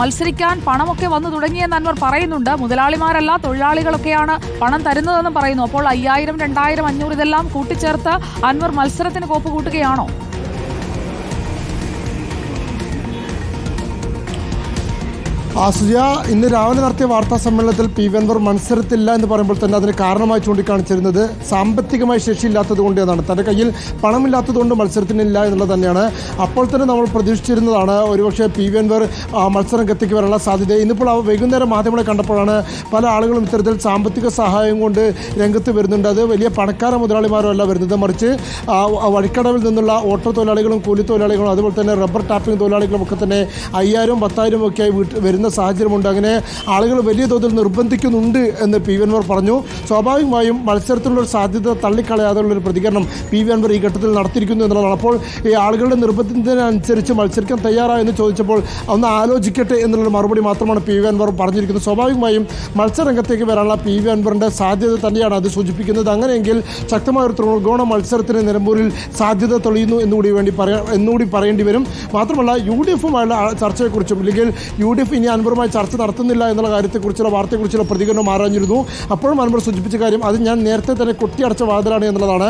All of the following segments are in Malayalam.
മത്സരിക്കാൻ പണമൊക്കെ വന്നു തുടങ്ങിയെന്ന് അൻവർ പറയുന്നുണ്ട്. മുതലാളിമാരല്ല തൊഴിലാളികളൊക്കെയാണ് പണം തരുന്നതെന്നും പറയുന്നു. അപ്പോൾ 5000, 2000, 500 ഇതെല്ലാം കൂട്ടിച്ചേർത്ത് അൻവർ മത്സരത്തിന് കോപ്പ് കൂട്ടുകയാണോ? സുജയ, ഇന്ന് രാവിലെ നടത്തിയ വാർത്താ സമ്മേളനത്തിൽ പി വി അൻവർ മത്സരത്തില്ല എന്ന് പറയുമ്പോൾ തന്നെ അതിന് കാരണമായി ചൂണ്ടിക്കാണിച്ചിരുന്നത് സാമ്പത്തികമായി ശേഷിയില്ലാത്തത് കൊണ്ട് എന്നാണ്. തൻ്റെ കയ്യിൽ പണമില്ലാത്തതുകൊണ്ട് മത്സരത്തിനില്ല എന്നുള്ളത് തന്നെയാണ്. അപ്പോൾ തന്നെ നമ്മൾ പ്രതീക്ഷിച്ചിരുന്നതാണ് ഒരുപക്ഷെ പി വി അൻവർ മത്സരരംഗത്തേക്ക് വരാനുള്ള സാധ്യത. ഇന്നിപ്പോൾ വൈകുന്നേരം മാധ്യമങ്ങളെ കണ്ടപ്പോഴാണ് പല ആളുകളും ഇത്തരത്തിൽ സാമ്പത്തിക സഹായം കൊണ്ട് രംഗത്ത് വരുന്നുണ്ട്. അത് വലിയ പണക്കാര മുതലാളിമാരോ അല്ല വരുന്നത്, മറിച്ച് വഴിക്കടവിൽ നിന്നുള്ള ഓട്ടോ തൊഴിലാളികളും കൂലിത്തൊഴിലാളികളും അതുപോലെ തന്നെ റബ്ബർ ടാപ്പിംഗ് തൊഴിലാളികളും ഒക്കെ തന്നെ 5000, 10,000 ഒക്കെ ആയി വരുന്ന സാഹചര്യമുണ്ട്. അങ്ങനെ ആളുകൾ വലിയ തോതിൽ നിർബന്ധിക്കുന്നുണ്ട് എന്ന് പി വി അൻവർ പറഞ്ഞു. സ്വാഭാവികമായും മത്സരത്തിനുള്ളൊരു സാധ്യത തള്ളിക്കളയാതെയുള്ളൊരു പ്രതികരണം പി വി അൻവർ ഈ ഘട്ടത്തിൽ നടത്തിയിരിക്കുന്നു എന്നുള്ളതാണ്. അപ്പോൾ ഈ ആളുകളുടെ നിർബന്ധത്തിനനുസരിച്ച് മത്സരിക്കാൻ തയ്യാറായെന്ന് ചോദിച്ചപ്പോൾ ഒന്ന് ആലോചിക്കട്ടെ എന്നുള്ളൊരു മറുപടി മാത്രമാണ് പി വി അൻവർ പറഞ്ഞിരിക്കുന്നത്. സ്വാഭാവികമായും മത്സരരംഗത്തേക്ക് വരാനുള്ള പി വി അൻവറിൻ്റെ സാധ്യത തന്നെയാണ് അത് സൂചിപ്പിക്കുന്നത്. അങ്ങനെയെങ്കിൽ ശക്തമായൊരു ത്രികോണ മത്സരത്തിന് നിലമ്പൂരിൽ സാധ്യത തെളിയുന്നു എന്നുകൂടി പറയേണ്ടി വരും. മാത്രമല്ല UDF-ഉമായുള്ള ചർച്ചയെക്കുറിച്ചും അല്ലെങ്കിൽ UDF ഇനി അൻവറുമായി ചർച്ച നടത്തുന്നില്ല എന്നുള്ള കാര്യത്തെക്കുറിച്ചുള്ള വാർത്തയെക്കുറിച്ചുള്ള പ്രതികരണം ആരാഞ്ഞിരുന്നു. അപ്പോഴും അൻവർ സൂചിപ്പിച്ച കാര്യം അത് ഞാൻ നേരത്തെ തന്നെ കൊട്ടിയടച്ച വാതിലാണ് എന്നുള്ളതാണ്.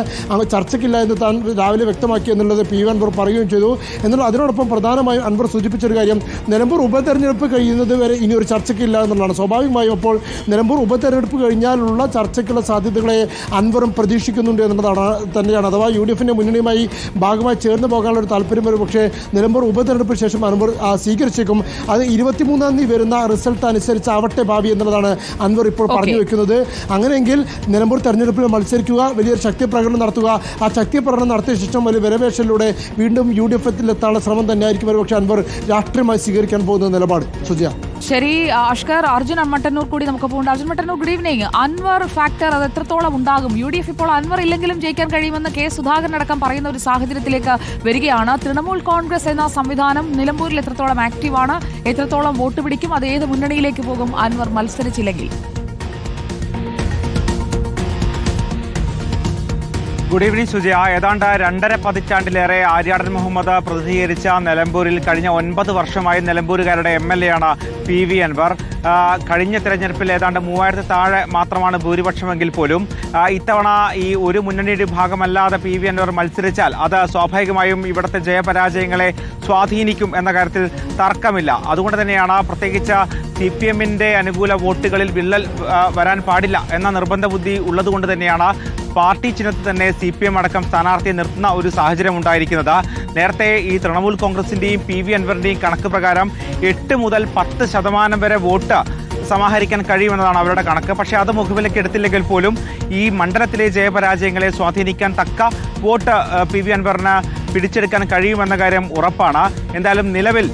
ചർച്ചയ്ക്കില്ല എന്ന് താൻ രാവിലെ വ്യക്തമാക്കി എന്നുള്ളത് പി വി അൻവർ പറയുകയും ചെയ്തു. എന്നാൽ അതിനോടൊപ്പം പ്രധാനമായും അൻവർ സൂചിപ്പിച്ചൊരു കാര്യം നിലമ്പൂർ ഉപതെരഞ്ഞെടുപ്പ് കഴിയുന്നത് വരെ ഇനി ഒരു ചർച്ചയ്ക്കില്ല എന്നുള്ളതാണ്. സ്വാഭാവികമായും അപ്പോൾ നിലമ്പൂർ ഉപതെരഞ്ഞെടുപ്പ് കഴിഞ്ഞാലുള്ള ചർച്ചയ്ക്കുള്ള സാധ്യതകളെ അൻവറും പ്രതീക്ഷിക്കുന്നുണ്ട് എന്നുള്ളതാണ് തന്നെയാണ്. അഥവാ UDF-ൻ്റെ മുന്നണിയുമായി ഭാഗമായി ചേർന്ന് പോകാനുള്ള ഒരു താല്പര്യം വരും. പക്ഷേ നിലമ്പൂർ ഉപതെരഞ്ഞെടുപ്പിന് ശേഷം അൻവർ സ്വീകരിച്ചേക്കും. അത് 23-ാം തീയതി വരുന്ന റിസൾട്ട് അനുസരിച്ച് ആവട്ടെ ഭാവി എന്നതാണ് അൻവർ ഇപ്പോൾ പറഞ്ഞു വെക്കുന്നത്. അങ്ങനെയെങ്കിൽ നിലമ്പൂർ തെരഞ്ഞെടുപ്പിൽ മത്സരിക്കുക, വലിയൊരു ശക്തി പ്രകടനം നടത്തുക, ആ ശക്തി പ്രകടനം നടത്തിയ ശേഷം വലിയ വിരവേഷനിലൂടെ വീണ്ടും UDF-ലെത്താനുള്ള ശ്രമം തന്നെയായിരിക്കും പക്ഷേ അൻവർ രാഷ്ട്രീയമായി സ്വീകരിക്കാൻ പോകുന്ന നിലപാട്. സുജയ, ശരി. അഷ്കർ, അർജുൻ മട്ടന്നൂർ കൂടി നമുക്ക് പോകുന്നുണ്ട്. Arjun Mattannur, good evening. Anvar factor അത് എത്രത്തോളം ഉണ്ടാകും? UDF ഇപ്പോൾ അൻവർ ഇല്ലെങ്കിലും ജയിക്കാൻ കഴിയുമെന്ന് കെ സുധാകരൻ അടക്കം പറയുന്ന ഒരു സാഹചര്യത്തിലേക്ക് വരികയാണ്. തൃണമൂൽ കോൺഗ്രസ് എന്ന സംവിധാനം നിലമ്പൂരിൽ എത്രത്തോളം ആക്റ്റീവാണ്? എത്രത്തോളം വോട്ട് പിടിക്കും? അത് ഏത് മുന്നണിയിലേക്ക് പോകും അൻവർ മത്സരിച്ചില്ലെങ്കിൽ? Good evening Sujaya. ഏതാണ്ട് 2.5 പതിറ്റാണ്ടിലേറെ ആര്യാടൻ മുഹമ്മദ് പ്രതിനിധീകരിച്ച നിലമ്പൂരിൽ കഴിഞ്ഞ 9 വർഷമായി നിലമ്പൂരുകാരുടെ MLA ആണ് പി വി അൻവർ. കഴിഞ്ഞ തെരഞ്ഞെടുപ്പിൽ ഏതാണ്ട് 3000 താഴെ മാത്രമാണ് ഭൂരിപക്ഷമെങ്കിൽ പോലും ഇത്തവണ ഈ ഒരു മുന്നണിയുടെ ഭാഗമല്ലാതെ പി വി അൻവർ മത്സരിച്ചാൽ അത് സ്വാഭാവികമായും ഇവിടുത്തെ ജയപരാജയങ്ങളെ സ്വാധീനിക്കും എന്ന കാര്യത്തിൽ തർക്കമില്ല. അതുകൊണ്ട് തന്നെയാണ് പ്രത്യേകിച്ച് CPM-ന്റെ അനുകൂല വോട്ടുകളിൽ വിള്ളൽ വരാൻ പാടില്ല എന്ന നിർബന്ധ ബുദ്ധി ഉള്ളതുകൊണ്ട് തന്നെയാണ് പാർട്ടി ചിഹ്നത്തിൽ തന്നെ CPM അടക്കം സ്ഥാനാർത്ഥിയെ നിർത്തുന്ന ഒരു സാഹചര്യം ഉണ്ടായിരിക്കുന്നത്. നേരത്തെ ഈ തൃണമൂൽ കോൺഗ്രസിന്റെയും പി വി അൻവറിന്റെയും കണക്ക് പ്രകാരം 8 മുതൽ 10% വരെ വോട്ട് സമാഹരിക്കാൻ കഴിയുമെന്നതാണ് അവരുടെ കണക്ക്. പക്ഷേ അത് മുഖവിലേക്ക് എടുത്തില്ലെങ്കിൽ പോലും ഈ മണ്ഡലത്തിലെ ജയപരാജയങ്ങളെ സ്വാധീനിക്കാൻ തക്ക വോട്ട് പി വി അൻവറിന് പിടിച്ചെടുക്കാൻ കഴിയുമെന്ന കാര്യം ഉറപ്പാണ്. എന്തായാലും നിലവിൽ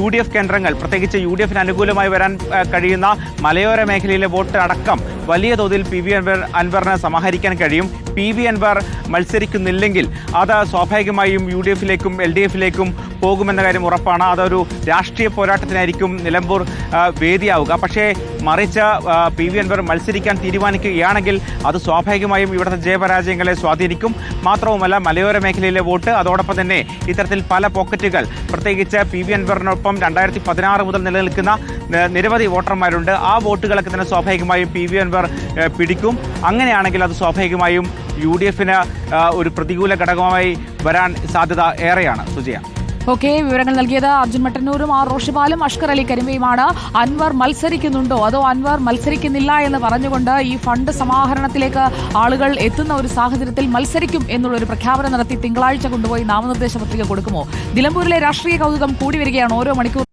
UDF കേന്ദ്രങ്ങൾ, പ്രത്യേകിച്ച് UDF-ന് അനുകൂലമായി വരാൻ കഴിയുന്ന മലയോര മേഖലയിലെ വോട്ട് അടക്കം വലിയ തോതിൽ പി വി അൻവറിന് സമാഹരിക്കാൻ കഴിയും. പി വി അൻവർ മത്സരിക്കുന്നില്ലെങ്കിൽ അത് സ്വാഭാവികമായും UDF-ലേക്കും LDF-ലേക്കും പോകുമെന്ന കാര്യം ഉറപ്പാണ്. അതൊരു രാഷ്ട്രീയ പോരാട്ടത്തിനായിരിക്കും നിലമ്പൂർ വേദിയാവുക. പക്ഷേ മറിച്ച് പി വി അൻവർ മത്സരിക്കാൻ തീരുമാനിക്കുകയാണെങ്കിൽ അത് സ്വാഭാവികമായും ഇവിടുത്തെ ജയപരാജയങ്ങളെ സ്വാധീനിക്കും. മാത്രവുമല്ല മലയോര മേഖലയിലെ വോട്ട്, അതോടൊപ്പം തന്നെ ഇത്തരത്തിൽ പല പോക്കറ്റുകൾ, പ്രത്യേകിച്ച് പി വി അൻവറിനൊപ്പം 2016 മുതൽ നിലനിൽക്കുന്ന നിരവധി വോട്ടർമാരുണ്ട്. ആ വോട്ടുകളൊക്കെ തന്നെ സ്വാഭാവികമായും പി വി അൻവർ പിടിക്കും. അങ്ങനെയാണെങ്കിൽ അത് സ്വാഭാവികമായും UDF-ന് ഒരു പ്രതികൂല ഘടകമായി വരാൻ സാധ്യത ഏറെയാണ്. സുജയ, ഓക്കെ, വിവരങ്ങൾ നൽകിയത് അർജുൻ മട്ടന്നൂരും റോഷിപാലും അഷ്കർ അലി കരിമ്പയുമാണ്. അൻവർ മത്സരിക്കുന്നുണ്ടോ അതോ അൻവർ മത്സരിക്കുന്നില്ല എന്ന് പറഞ്ഞുകൊണ്ട് ഈ ഫണ്ട് സമാഹരണത്തിലേക്ക് ആളുകൾ എത്തുന്ന ഒരു സാഹചര്യത്തിൽ മത്സരിക്കും എന്നുള്ളൊരു പ്രഖ്യാപനം നടത്തി തിങ്കളാഴ്ച കൊണ്ടുപോയി നാമനിർദ്ദേശ പത്രിക കൊടുക്കുമോ? നിലമ്പൂരിലെ രാഷ്ട്രീയ കൗതുകം കൂടി വരികയാണ് ഓരോ മണിക്കൂർ.